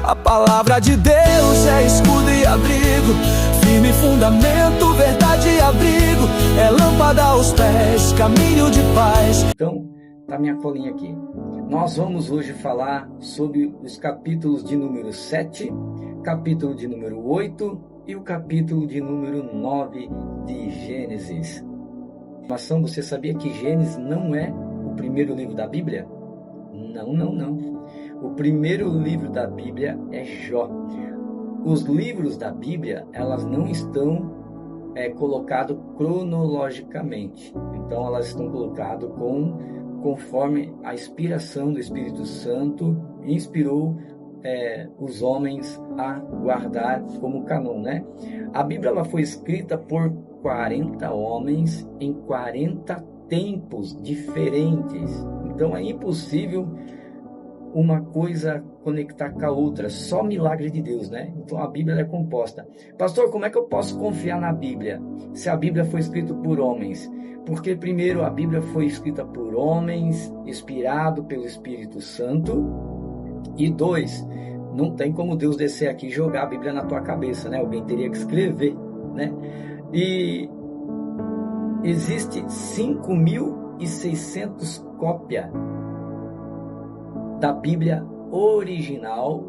A palavra de Deus é escudo e abrigo, firme fundamento, verdade e abrigo, é lâmpada aos pés, caminho de paz. Então, tá minha colinha aqui. Nós vamos hoje falar sobre os capítulos de número 7, capítulo de número 8 e o capítulo de número 9 de Gênesis. Você sabia que Gênesis não é o primeiro livro da Bíblia? Não. O primeiro livro da Bíblia é Jó. Os livros da Bíblia, elas não estão colocados cronologicamente. Então, elas estão colocadas conforme a inspiração do Espírito Santo inspirou os homens a guardar como canon, né? A Bíblia ela foi escrita por 40 homens em 40 tempos diferentes. Então é impossível uma coisa conectar com a outra, só milagre de Deus, né? Então a Bíblia é composta. Pastor, como é que eu posso confiar na Bíblia se a Bíblia foi escrita por homens? Porque primeiro a Bíblia foi escrita por homens, inspirado pelo Espírito Santo, e 2, não tem como Deus descer aqui e jogar a Bíblia na tua cabeça, né? Alguém teria que escrever, né? E existe 5.600 cópias da Bíblia original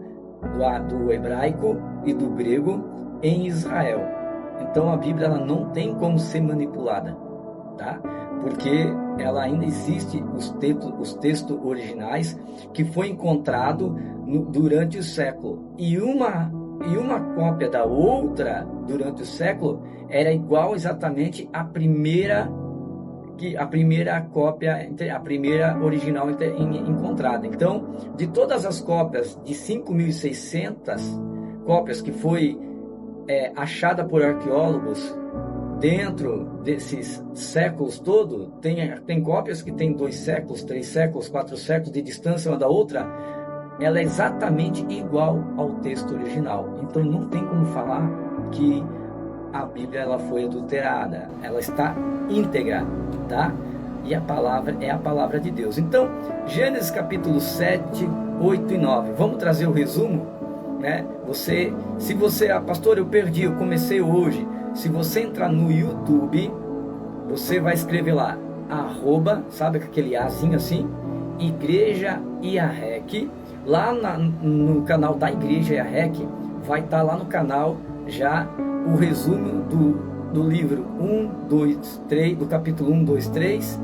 do hebraico e do grego em Israel. Então a Bíblia ela não tem como ser manipulada, tá? Porque ela ainda existe os textos originais que foi encontrado durante o século, e uma cópia da outra durante o século era igual exatamente à primeira cópia, a primeira original encontrada. Então, de todas as cópias, de 5.600 cópias que foi achada por arqueólogos dentro desses séculos todos, tem cópias que tem 2 séculos, 3 séculos, 4 séculos de distância uma da outra. Ela é exatamente igual ao texto original. Então não tem como falar que a Bíblia ela foi adulterada. Ela está íntegra, tá? E a palavra é a palavra de Deus. Então, Gênesis capítulo 7, 8 e 9. Vamos trazer o resumo, né? Se você, pastor, eu perdi, eu comecei hoje. Se você entrar no YouTube, você vai escrever lá, sabe aquele Azinho assim? Igreja IAREC. Lá no canal da Igreja IAREC, vai estar lá no canal já o resumo do livro 1, 2, 3, do capítulo 1, 2, 3,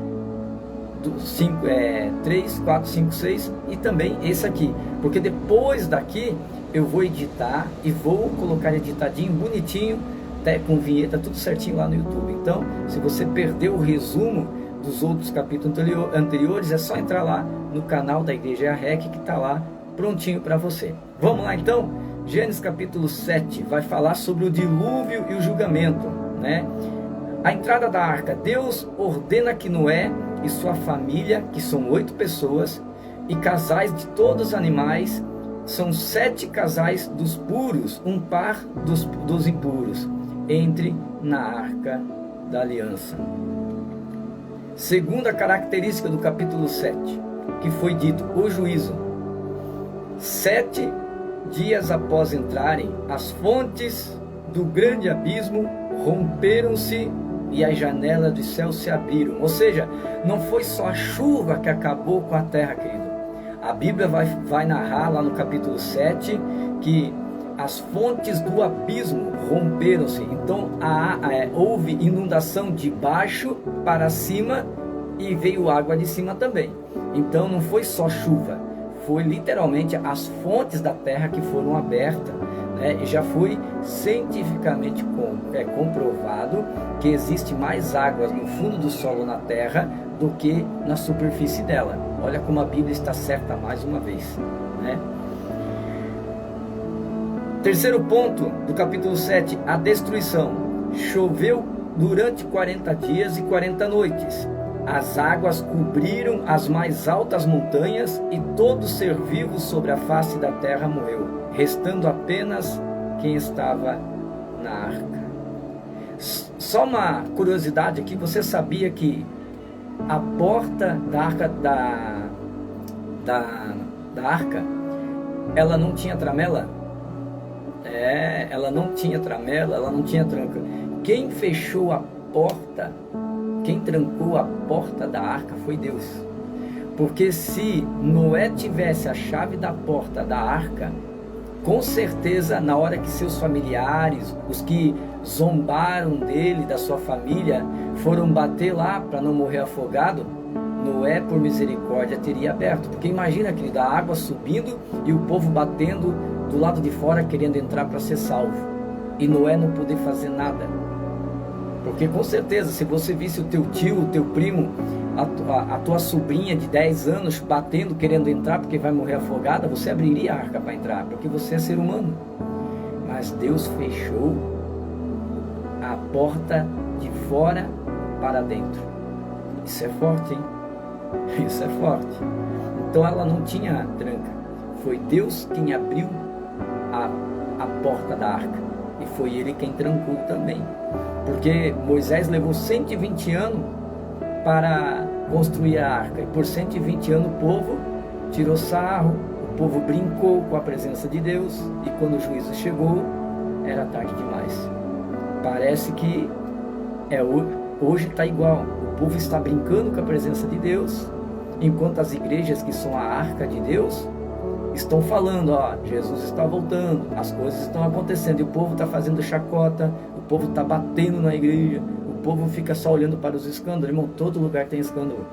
3, 4, 5, 6 e também esse aqui. Porque depois daqui eu vou editar e vou colocar editadinho, bonitinho, até com vinheta, tudo certinho lá no YouTube. Então, se você perdeu o resumo dos outros capítulos anteriores, é só entrar lá no canal da Igreja IAREC que está lá prontinho para você. Vamos lá então? Gênesis capítulo 7 vai falar sobre o dilúvio e o julgamento, né? A entrada da arca. Deus ordena que Noé e sua família, que são 8 pessoas, e casais de todos os animais, são 7 casais dos puros, um par dos impuros, entre na arca da aliança. Segunda característica do capítulo 7, que foi dito, o juízo. 7 dias após entrarem, as fontes do grande abismo romperam-se e as janelas do céu se abriram. Ou seja, não foi só a chuva que acabou com a terra, querido. A Bíblia vai narrar lá no capítulo 7 que as fontes do abismo romperam-se. Então houve inundação de baixo para cima e veio água de cima também. Então não foi só chuva, foi literalmente as fontes da terra que foram abertas, né? E já foi cientificamente comprovado que existe mais águas no fundo do solo na terra do que na superfície dela. Olha como a Bíblia está certa mais uma vez, né? Terceiro ponto do capítulo 7, a destruição. Choveu durante 40 dias e 40 noites. As águas cobriram as mais altas montanhas e todo ser vivo sobre a face da terra morreu, restando apenas quem estava na arca. Só uma curiosidade aqui, você sabia que a porta da arca ela não tinha tramela? Ela não tinha tramela, ela não tinha tranca. Quem fechou a porta, quem trancou a porta da arca foi Deus. Porque se Noé tivesse a chave da porta da arca, com certeza na hora que seus familiares, os que zombaram dele, da sua família, foram bater lá para não morrer afogado, Noé, por misericórdia, teria aberto. Porque imagina, querido, a água subindo e o povo batendo do lado de fora, querendo entrar para ser salvo. E Noé não poder fazer nada. Porque com certeza, se você visse o teu tio, o teu primo, a tua sobrinha de 10 anos batendo, querendo entrar porque vai morrer afogada, você abriria a arca para entrar, porque você é ser humano. Mas Deus fechou a porta de fora para dentro. Isso é forte, hein? Isso é forte. Então ela não tinha tranca. Foi Deus quem abriu a porta da arca. E foi Ele quem trancou também. Porque Moisés levou 120 anos para construir a arca. E por 120 anos o povo tirou sarro, o povo brincou com a presença de Deus. E quando o juízo chegou, era tarde demais. Parece que hoje está igual. O povo está brincando com a presença de Deus, enquanto as igrejas que são a arca de Deus estão falando, Jesus está voltando, as coisas estão acontecendo, e o povo está fazendo chacota, o povo está batendo na igreja, o povo fica só olhando para os escândalos. Irmão, todo lugar tem escândalo.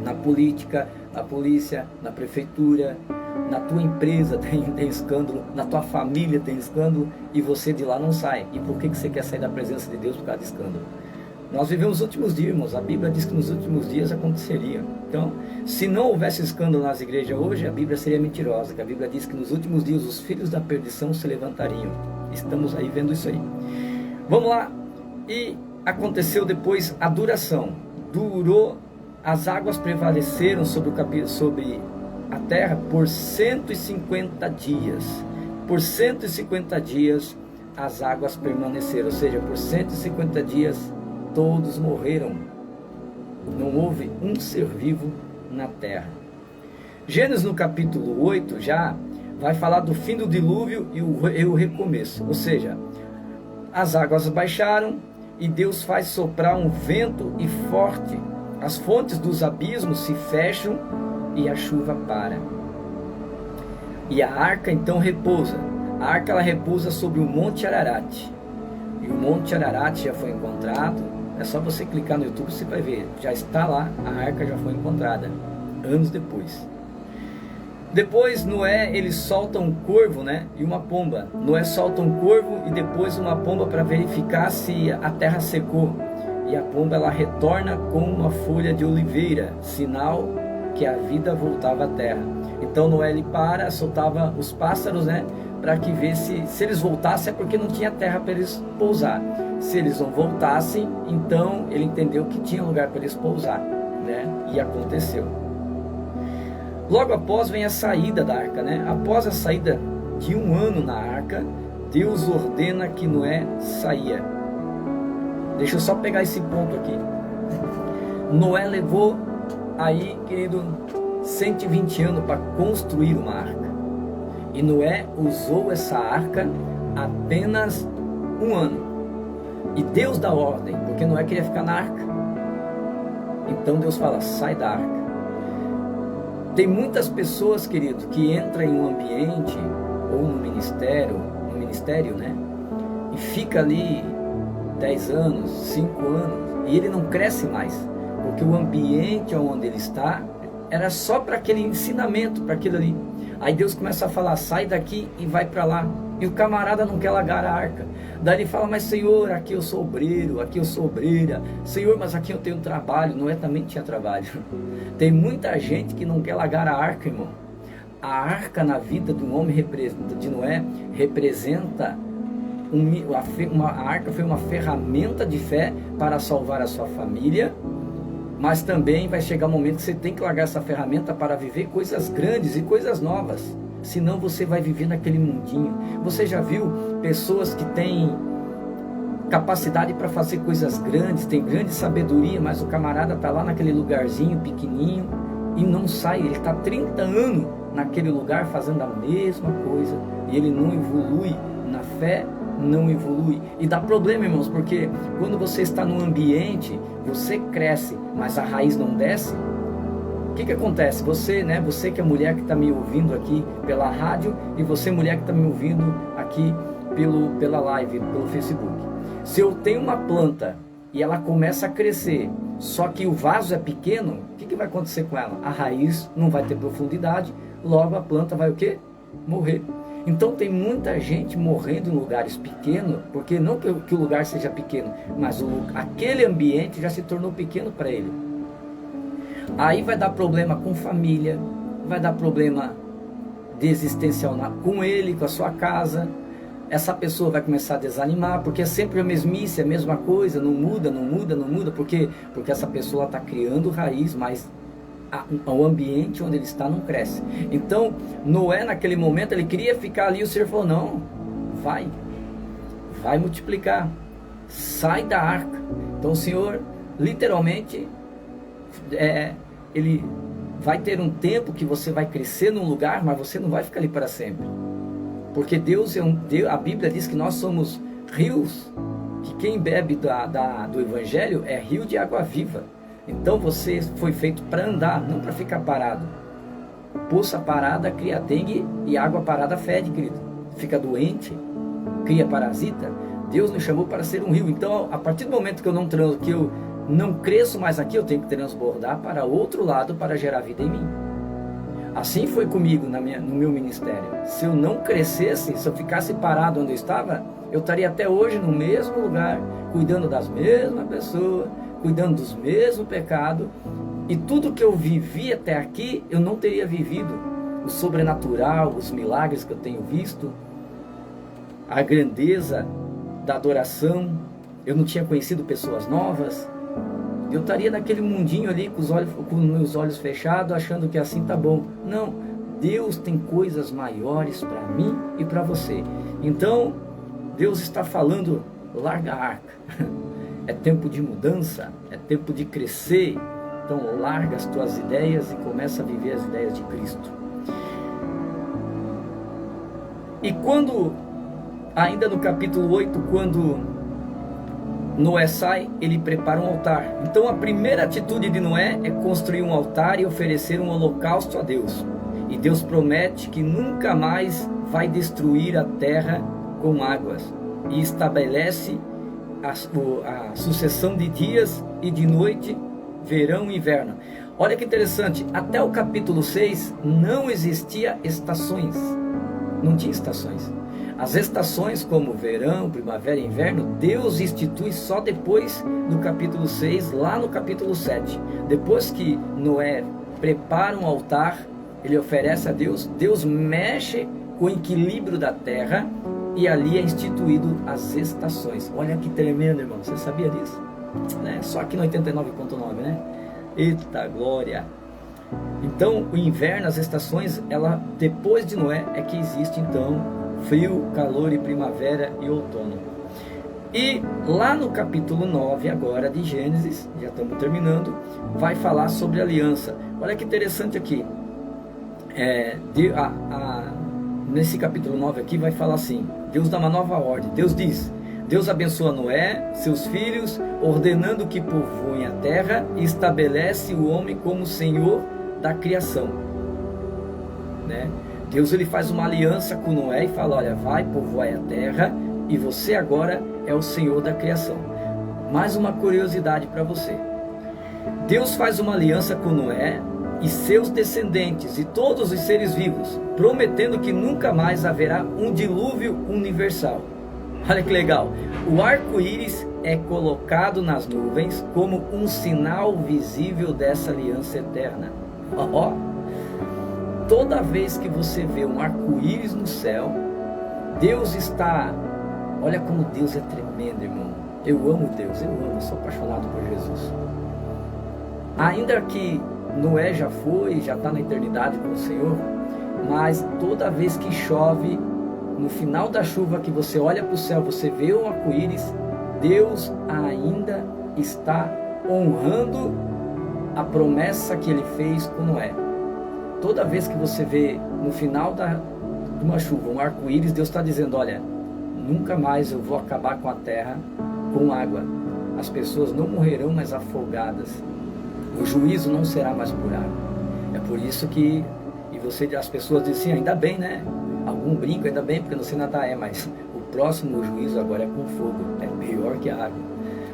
Na política, na polícia, na prefeitura, na tua empresa tem escândalo, na tua família tem escândalo, e você de lá não sai. E por que você quer sair da presença de Deus por causa de escândalo? Nós vivemos os últimos dias, irmãos. A Bíblia diz que nos últimos dias aconteceria. Então, se não houvesse escândalo nas igrejas hoje, a Bíblia seria mentirosa. Que a Bíblia diz que nos últimos dias os filhos da perdição se levantariam. Estamos aí vendo isso aí. Vamos lá. E aconteceu depois a duração. Durou, as águas prevaleceram sobre a terra por 150 dias. Por 150 dias as águas permaneceram. Ou seja, por 150 dias todos morreram. Não houve um ser vivo na terra. Gênesis no capítulo 8 já vai falar do fim do dilúvio e o recomeço. Ou seja, as águas baixaram e Deus faz soprar um vento e forte. As fontes dos abismos se fecham e a chuva para. E a arca então repousa. A arca ela repousa sobre o Monte Ararat. E o Monte Ararat já foi encontrado. É só você clicar no YouTube, você vai ver. Já está lá, a arca já foi encontrada. Anos depois. Depois Noé, ele solta um corvo, né? E uma pomba. Noé solta um corvo e depois uma pomba para verificar se a terra secou. E a pomba ela retorna com uma folha de oliveira, sinal que a vida voltava à terra. Então Noé ele soltava os pássaros, né? Para que ver se eles voltassem é porque não tinha terra para eles pousar. Se eles não voltassem, então ele entendeu que tinha lugar para eles pousar, né? E aconteceu. Logo após vem a saída da arca, né? Após a saída de 1 ano na arca, Deus ordena que Noé saia. Deixa eu só pegar esse ponto aqui. Noé levou aí, querido, 120 anos para construir uma arca. E Noé usou essa arca apenas 1 ano. E Deus dá ordem, porque Noé queria ficar na arca. Então Deus fala, sai da arca. Tem muitas pessoas, querido, que entram em um ambiente ou no ministério, né? E fica ali 10 anos, 5 anos, e ele não cresce mais, porque o ambiente onde ele está era só para aquele ensinamento, para aquilo ali. Aí Deus começa a falar, sai daqui e vai para lá. E o camarada não quer largar a arca. Daí ele fala, mas Senhor, aqui eu sou obreiro, aqui eu sou obreira. Senhor, mas aqui eu tenho trabalho. Noé também tinha trabalho. Tem muita gente que não quer largar a arca, irmão. A arca na vida do homem de Noé representa a arca foi uma ferramenta de fé para salvar a sua família, mas também vai chegar um momento que você tem que largar essa ferramenta para viver coisas grandes e coisas novas, senão você vai viver naquele mundinho. Você já viu pessoas que têm capacidade para fazer coisas grandes, tem grande sabedoria, mas o camarada está lá naquele lugarzinho pequenininho e não sai, ele está 30 anos naquele lugar fazendo a mesma coisa, e ele não evolui na fé, não evolui. E dá problema, irmãos, porque quando você está num ambiente, você cresce, mas a raiz não desce. O que acontece? Você, né, você que é mulher que está me ouvindo aqui pela rádio, e você mulher que está me ouvindo aqui pela live, pelo Facebook. Se eu tenho uma planta e ela começa a crescer, só que o vaso é pequeno, o que vai acontecer com ela? A raiz não vai ter profundidade, logo a planta vai o quê? Morrer. Então tem muita gente morrendo em lugares pequenos, porque não que o lugar seja pequeno, mas aquele ambiente já se tornou pequeno para ele. Aí vai dar problema com família, vai dar problema existencial com ele, com a sua casa. Essa pessoa vai começar a desanimar, porque é sempre a mesmice, a mesma coisa, não muda, não muda, não muda. Por quê? Porque essa pessoa está criando raiz, mas o ambiente onde ele está não cresce. Então, Noé naquele momento, ele queria ficar ali, o Senhor falou, não, vai multiplicar, sai da arca. Então o Senhor, literalmente, ele vai ter um tempo que você vai crescer num lugar, mas você não vai ficar ali para sempre. Porque Deus a Bíblia diz que nós somos rios, que quem bebe do Evangelho é rio de água viva. Então você foi feito para andar, não para ficar parado. Poça parada cria dengue e água parada fede, querido. Fica doente, cria parasita. Deus nos chamou para ser um rio. Então, a partir do momento que eu não cresço mais aqui, eu tenho que transbordar para outro lado para gerar vida em mim. Assim foi comigo no meu ministério. Se eu não crescesse, se eu ficasse parado onde eu estava, eu estaria até hoje no mesmo lugar, cuidando das mesmas pessoas, cuidando dos mesmos pecados, e tudo que eu vivi até aqui, eu não teria vivido. O sobrenatural, os milagres que eu tenho visto, a grandeza da adoração, eu não tinha conhecido pessoas novas. Eu estaria naquele mundinho ali com os meus olhos fechados, achando que assim tá bom. Não, Deus tem coisas maiores para mim e para você. Então, Deus está falando, larga a arca. É tempo de mudança, é tempo de crescer. Então, larga as tuas ideias e começa a viver as ideias de Cristo. E quando, ainda no capítulo 8, quando Noé sai, ele prepara um altar. Então a primeira atitude de Noé é construir um altar e oferecer um holocausto a Deus. E Deus promete que nunca mais vai destruir a terra com águas. E estabelece a sucessão de dias e de noite, verão e inverno. Olha que interessante, até o capítulo 6 não existia estações. Não tinha estações. As estações como verão, primavera e inverno, Deus institui só depois do capítulo 6, lá no capítulo 7. Depois que Noé prepara um altar, ele oferece a Deus, Deus mexe com o equilíbrio da terra e ali é instituído as estações. Olha que tremendo, irmão, você sabia disso? Só aqui no 89.9, né? Eita glória! Então o inverno, as estações, depois de Noé é que existe então frio, calor e primavera e outono. E lá no capítulo 9 agora de Gênesis, já estamos terminando, vai falar sobre aliança. Olha que interessante aqui, nesse capítulo 9 aqui vai falar assim, Deus dá uma nova ordem. Deus diz, Deus abençoa Noé, seus filhos, ordenando que povoem a terra e estabelece o homem como senhor da criação, né? Deus ele faz uma aliança com Noé e fala, olha, vai povoar a terra e você agora é o Senhor da criação. Mais uma curiosidade para você. Deus faz uma aliança com Noé e seus descendentes e todos os seres vivos, prometendo que nunca mais haverá um dilúvio universal. Olha que legal. O arco-íris é colocado nas nuvens como um sinal visível dessa aliança eterna. Toda vez que você vê um arco-íris no céu, Deus está... Olha como Deus é tremendo, irmão. Eu amo Deus, eu sou apaixonado por Jesus. Ainda que Noé já está na eternidade com o Senhor, mas toda vez que chove, no final da chuva que você olha para o céu, você vê um arco-íris, Deus ainda está honrando a promessa que ele fez com Noé. toda vez que você vê no final de uma chuva um arco-íris, Deus está dizendo: olha, nunca mais eu vou acabar com a terra com água. As pessoas não morrerão mais afogadas. O juízo não será mais por água. É por isso que as pessoas dizem assim: ainda bem, né? Algum brinco, ainda bem, porque não sei nadar. Mas o próximo juízo agora é com fogo, é pior que a água.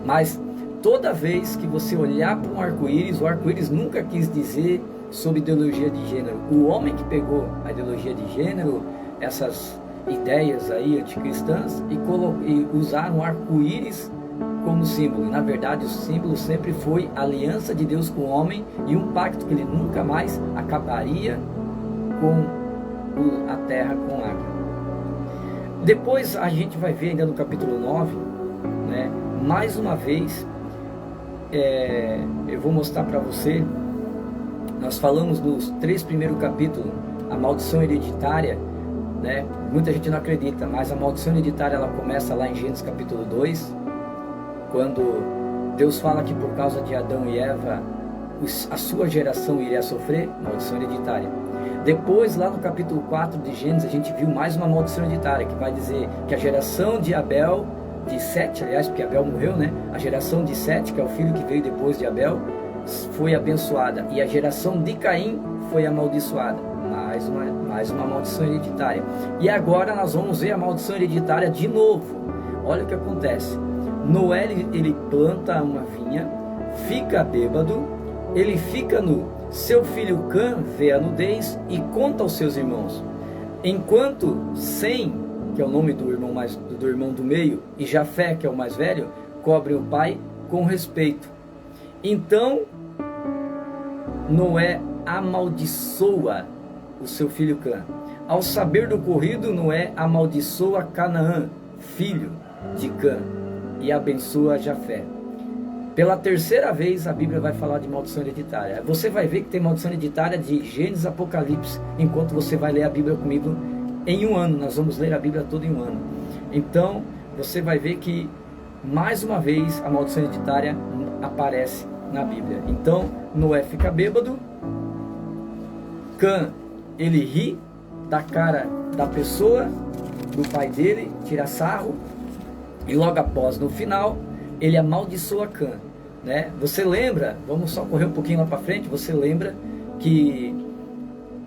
Mas toda vez que você olhar para um arco-íris, o arco-íris nunca quis dizer sobre ideologia de gênero. O homem que pegou a ideologia de gênero, essas ideias aí anticristãs, e usaram o arco-íris como símbolo. E, na verdade, o símbolo sempre foi a aliança de Deus com o homem e um pacto que ele nunca mais acabaria com a terra com água. Depois a gente vai ver ainda no capítulo 9, né, mais uma vez, eu vou mostrar para você. Nós falamos nos 3 primeiros capítulos a maldição hereditária, né? Muita gente não acredita, mas a maldição hereditária ela começa lá em Gênesis capítulo 2, quando Deus fala que por causa de Adão e Eva a sua geração iria sofrer maldição hereditária. Depois, lá no capítulo 4 de Gênesis, a gente viu mais uma maldição hereditária, que vai dizer que a geração de Abel, de Sete, aliás, porque Abel morreu, né? A geração de Sete, que é o filho que veio depois de Abel, foi abençoada, e a geração de Caim foi amaldiçoada. Mais uma maldição hereditária. E agora nós vamos ver a maldição hereditária de novo. Olha o que acontece. Noé, ele planta uma vinha, fica bêbado, ele fica nu. Seu filho Cã vê a nudez e conta aos seus irmãos. Enquanto Sem, que é o nome do irmão do meio, e Jafé, que é o mais velho, cobre o pai com respeito. Então Noé amaldiçoa o seu filho Cã. Ao saber do ocorrido, Noé amaldiçoa Canaã, filho de Cã, e abençoa Jafé. Pela terceira vez a Bíblia vai falar de maldição hereditária. Você vai ver que tem maldição hereditária de Gênesis a Apocalipse, enquanto você vai ler a Bíblia comigo em um ano. Nós vamos ler a Bíblia toda em um ano. Então você vai ver que mais uma vez a maldição hereditária aparece na Bíblia. Então Noé fica bêbado, Cã, ele ri da cara da pessoa, do pai dele, tira sarro, e logo após, no final, ele amaldiçoa Cã, né? Você lembra, vamos só correr um pouquinho lá para frente, você lembra que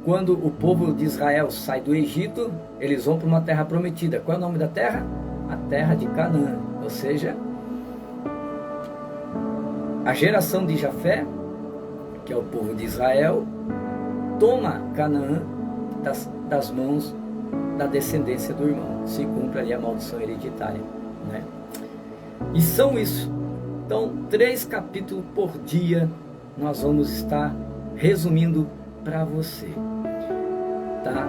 quando o povo de Israel sai do Egito, eles vão para uma terra prometida. Qual é o nome da terra? A terra de Canaã. Ou seja, a geração de Jafé, que é o povo de Israel, toma Canaã das mãos da descendência do irmão. Se cumpre ali a maldição hereditária, né? E são isso. Então, 3 capítulos por dia nós vamos estar resumindo para você, tá?